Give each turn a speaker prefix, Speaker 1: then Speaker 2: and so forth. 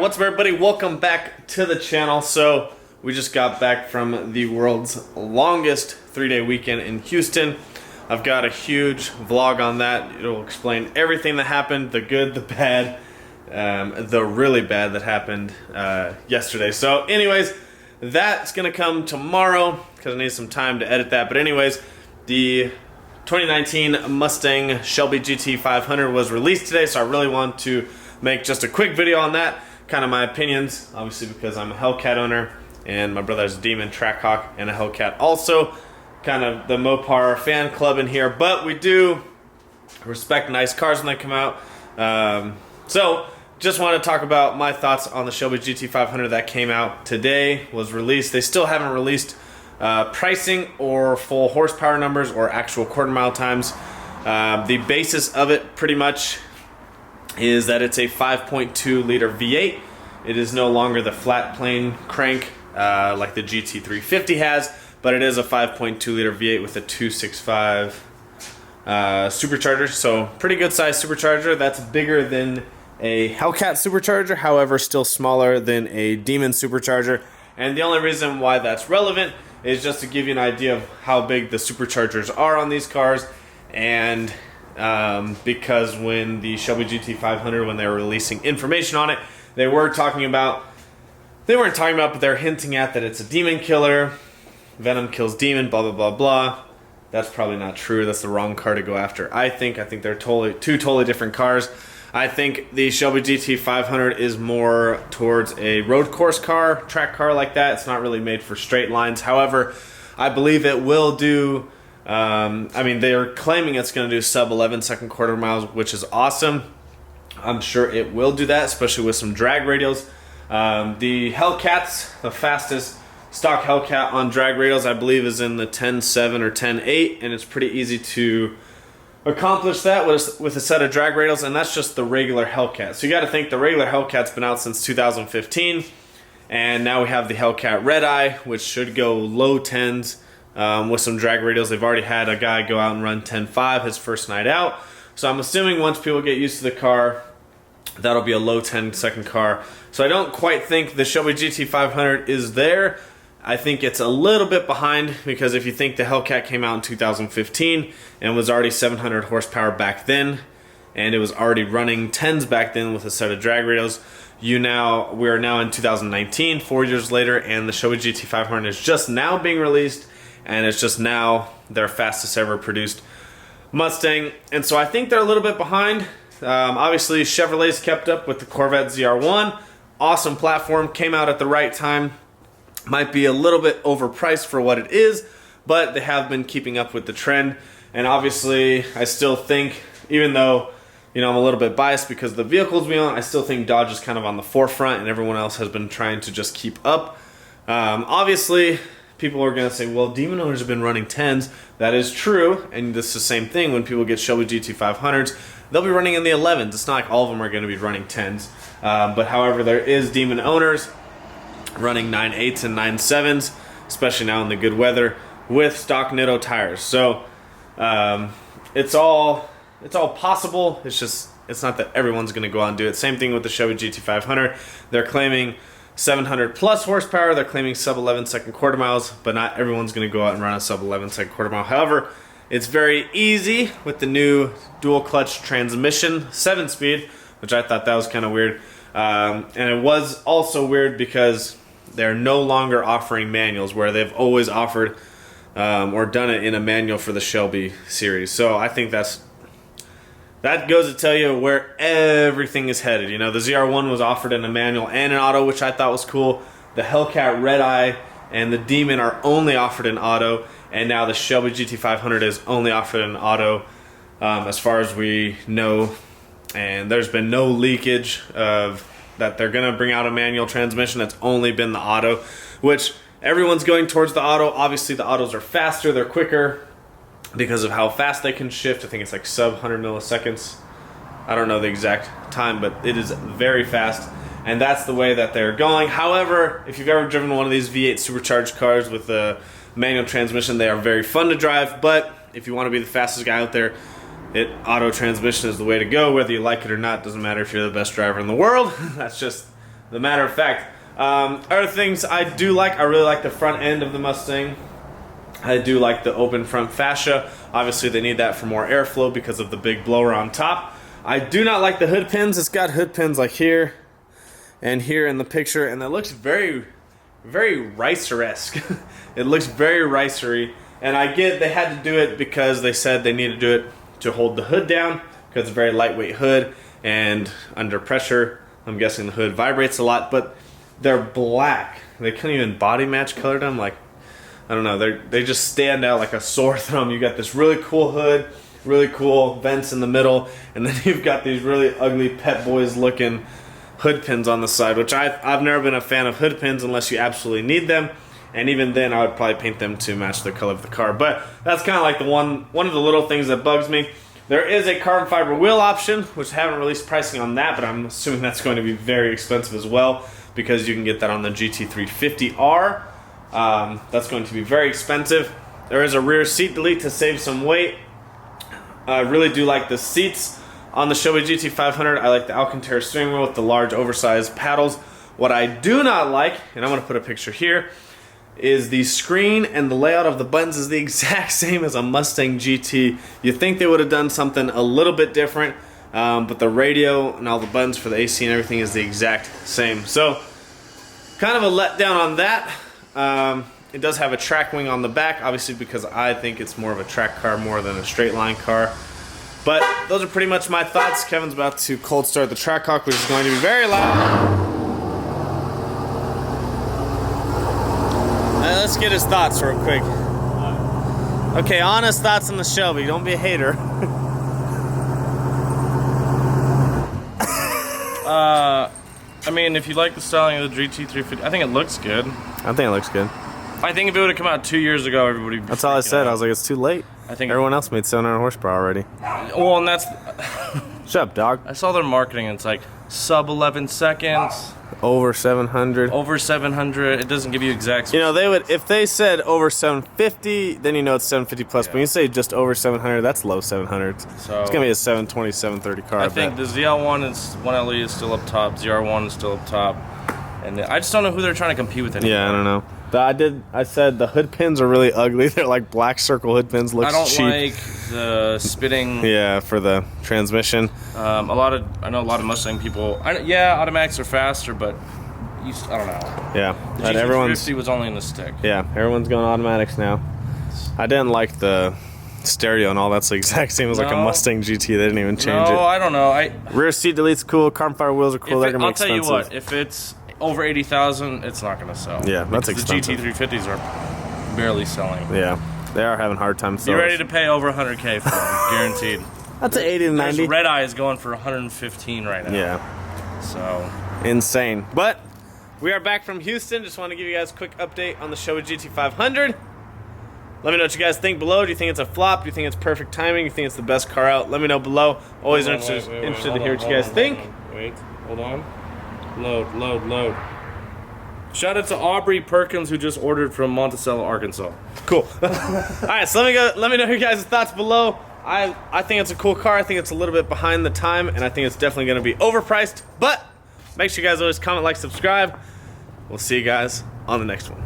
Speaker 1: What's up, everybody? Welcome back to the channel. So we just got back from the world's longest 3-day weekend in Houston. I've got a huge vlog on that. It'll explain everything that happened, the good, the bad, the really bad that happened yesterday. So anyways, that's gonna come tomorrow because I need some time to edit that. But anyways, the 2019 Mustang Shelby GT 500 was released today, so I really want to make just a quick video on that, kind of my opinions, obviously because I'm a Hellcat owner and my brother's a Demon Trackhawk and a Hellcat also, kind of the Mopar fan club in here, but we do respect nice cars when they come out. So just want to talk about my thoughts on the Shelby GT 500 that came out today, was released. They still haven't released pricing or full horsepower numbers or actual quarter mile times. The basis of it pretty much is that it's a 5.2 liter V8. It is no longer the flat plane crank like the GT350 has, but it is a 5.2 liter V8 with a 265 supercharger. So pretty good size supercharger. That's bigger than a Hellcat supercharger, however still smaller than a Demon supercharger. And the only reason why that's relevant is just to give you an idea of how big the superchargers are on these cars. And because when the Shelby GT 500, when they were releasing information on it, they weren't talking about, but they're hinting at that it's a demon killer, Venom kills demon, blah blah blah blah. That's probably not true. That's the wrong car to go after. I think they're two totally different cars. I think the Shelby GT 500 is more towards a road course car, track car like that. It's not really made for straight lines. However, I believe it will do, I mean, they're claiming it's going to do sub 11 second quarter miles, which is awesome. I'm sure it will do that, especially with some drag radials. The Hellcats, the fastest stock Hellcat on drag radials, I believe is in the 10.7 or 10.8, and it's pretty easy to accomplish that with a set of drag radials, and that's just the regular Hellcat. So you got to think the regular Hellcat's been out since 2015, and now we have the Hellcat Red Eye, which should go low 10s with some drag radials. They've already had a guy go out and run 10.5 his first night out, so I'm assuming once people get used to the car, that'll be a low 10 second car. So I don't quite think the Shelby GT 500 is there. I think it's a little bit behind, because if you think the Hellcat came out in 2015 and was already 700 horsepower back then, and it was already running 10s back then with a set of drag radials, we are now in 2019, 4 years later, and the Shelby GT 500 is just now being released, and it's just now their fastest ever produced Mustang. And so I think they're a little bit behind. Obviously Chevrolet's kept up with the Corvette ZR1. Awesome platform, came out at the right time. Might be a little bit overpriced for what it is, but they have been keeping up with the trend. And obviously I still think, even though I'm a little bit biased because of the vehicles we own, I still think Dodge is kind of on the forefront, and everyone else has been trying to just keep up. Obviously people are going to say, well, Demon owners have been running 10s. That is true, and this is the same thing when people get Shelby GT 500s. They'll be running in the 11s. It's not like all of them are going to be running 10s. But however, there is Demon owners running 9.8s and 9.7s, especially now in the good weather, with stock Nitto tires. So it's all possible. It's not that everyone's going to go out and do it. Same thing with the Shelby GT 500. They're claiming 700 plus horsepower. They're claiming sub 11 second quarter miles, but not everyone's going to go out and run a sub 11 second quarter mile. However, it's very easy with the new dual clutch transmission 7-speed, which I thought that was kind of weird. And it was also weird because they're no longer offering manuals, where they've always offered or done it in a manual for the Shelby series. So I think that goes to tell you where everything is headed. The ZR1 was offered in a manual and an auto, which I thought was cool. The Hellcat Red Eye and the Demon are only offered in auto, and now the Shelby GT 500 is only offered in auto as far as we know. And there's been no leakage of that they're going to bring out a manual transmission. It's only been the auto, which everyone's going towards the auto. Obviously the autos are faster, they're quicker because of how fast they can shift. I think it's like sub 100 milliseconds. I don't know the exact time, but it is very fast, and that's the way that they're going. However, if you've ever driven one of these V8 supercharged cars with a manual transmission, they are very fun to drive, but if you want to be the fastest guy out there, auto transmission is the way to go. Whether you like it or not, doesn't matter if you're the best driver in the world. That's just the matter of fact. Other things I do like, I really like the front end of the Mustang. I do like the open front fascia. Obviously they need that for more airflow because of the big blower on top. I do not like the hood pins. It's got hood pins like here and here in the picture, and it looks very, very Ricer-esque. It looks very Ricer-y, and I get they had to do it because they said they need to do it to hold the hood down because it's a very lightweight hood, and under pressure, I'm guessing the hood vibrates a lot, but they're black. They couldn't even body match color them. Like, I don't know, they just stand out like a sore thumb. You got this really cool hood, really cool vents in the middle, and then you've got these really ugly Pet Boys looking hood pins on the side, which I've never been a fan of hood pins unless you absolutely need them, and even then I would probably paint them to match the color of the car. But that's kind of like one of the little things that bugs me. There is a carbon fiber wheel option, which I haven't released pricing on that, but I'm assuming that's going to be very expensive as well, because you can get that on the GT350R. That's going to be very expensive. There is a rear seat delete to save some weight. I really do like the seats on the Shelby GT500. I like the Alcantara steering wheel with the large oversized paddles. What I do not like, and I'm going to put a picture here, is the screen and the layout of the buttons is the exact same as a Mustang GT. You think they would have done something a little bit different, but the radio and all the buttons for the AC and everything is the exact same. So, kind of a letdown on that. It does have a track wing on the back, obviously because I think it's more of a track car more than a straight line car. But those are pretty much my thoughts. Kevin's about to cold start the Trackhawk, which is going to be very loud. Let's get his thoughts real quick. Okay, honest thoughts on the Shelby. Don't be a hater.
Speaker 2: I mean, if you like the styling of the GT350, I think it looks good.
Speaker 1: I think it looks good.
Speaker 2: I think if it would have come out 2 years ago, everybody would be
Speaker 1: That's all I said.
Speaker 2: out.
Speaker 1: I was like, it's too late.
Speaker 2: I think
Speaker 1: everyone else made 700 horsepower already.
Speaker 2: Well, and that's...
Speaker 1: Shut up, dog.
Speaker 2: I saw their marketing, and it's like sub 11 seconds.
Speaker 1: Over 700.
Speaker 2: Over 700. It doesn't give you exact...
Speaker 1: You know, they would, if they said over 750, then you know it's 750 plus. Yeah. But when you say just over 700, that's low 700s. So it's going to be a 720, 730 car.
Speaker 2: I think the ZL1 is 1LE is still up top. ZR1 is still up top. And I just don't know who they're trying to compete with anymore.
Speaker 1: Yeah, I don't know. I said the hood pins are really ugly. They're like black circle hood pins. Looks cheap.
Speaker 2: I don't like the spitting.
Speaker 1: Yeah, for the transmission.
Speaker 2: I know a lot of Mustang people. Yeah, automatics are faster, but I don't know.
Speaker 1: Yeah,
Speaker 2: the GT350 was only in the stick.
Speaker 1: Yeah, everyone's going automatics now. I didn't like the stereo and all. That's the exact same as like a Mustang GT. They didn't even change it.
Speaker 2: No, I don't know.
Speaker 1: Rear seat delete's cool. Carbon fiber wheels are cool. They're gonna be expensive.
Speaker 2: I'll tell you what. If it's over 80,000, it's not going to sell.
Speaker 1: Yeah, that's expensive.
Speaker 2: The GT350s are barely selling.
Speaker 1: Yeah, they are having a hard time selling.
Speaker 2: You're ready to pay over 100K for them, guaranteed.
Speaker 1: That's an 80 to 90.
Speaker 2: Red Eye is going for 115 right now.
Speaker 1: Yeah.
Speaker 2: So.
Speaker 1: Insane. But we are back from Houston. Just want to give you guys a quick update on the Shelby GT500. Let me know what you guys think below. Do you think it's a flop? Do you think it's perfect timing? Do you think it's the best car out? Let me know below. Always interested to hear what you guys think.
Speaker 2: Wait, hold on. Load. Shout out to Aubrey Perkins, who just ordered from Monticello, Arkansas.
Speaker 1: Cool. Alright, so let me know your guys' thoughts below. I think it's a cool car. I think it's a little bit behind the time, and I think it's definitely going to be overpriced. But make sure you guys always comment, like, subscribe. We'll see you guys on the next one.